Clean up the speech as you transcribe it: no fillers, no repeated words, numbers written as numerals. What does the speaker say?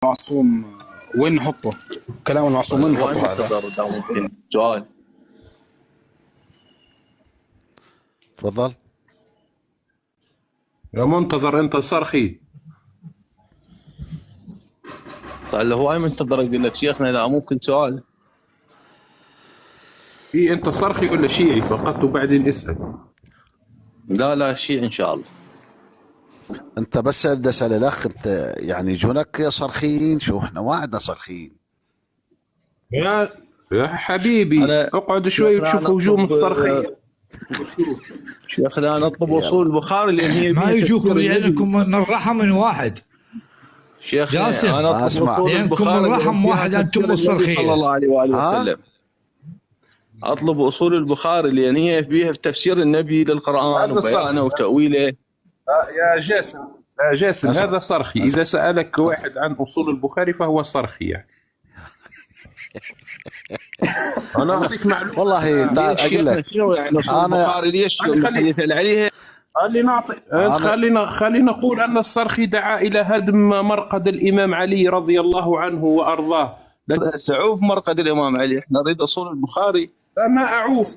المعصوم وين نحطه؟ كلام المعصوم وين نحطه هذا؟ ده ممكن سؤال. تفضل يا منتظر انت صرخي. صار له هواي منتظر يقول لك شيخنا لا ممكن سؤال. اي انت صرخي ولا شيعي فقط وبعدين اسال. لا شيء ان شاء الله. انت بس بدي اسال الاخ، انت يعني جونك صرخيين؟ شو احنا ما عندنا صرخيين. يا حبيبي اقعد شوي وتشوف هجوم الصرخية. شيخنا نطلب اصول البخاري لان هي ما يجوكم لانكم من رحم واحد. شيخنا جاسم انا اطلب اصول لانكم البخاري من رحم واحد انتم الصرخيه صلى الله عليه واله وسلم. اطلب اصول البخاري لان هي فيها في تفسير النبي للقران وبيانه وتاويله. يا جاسم هذا صرخي. اذا سالك واحد عن اصول البخاري فهو صرخي يعني. انا اعطيك معلومه والله تعال اقول لك يعني البخاري ليش الحديث اللي عليه. خلينا نقول ان الصرخي دعا الى هدم مرقد الامام علي رضي الله عنه وارضاه. سعوف مرقد الامام علي، احنا نريد اصول البخاري. ما اعوف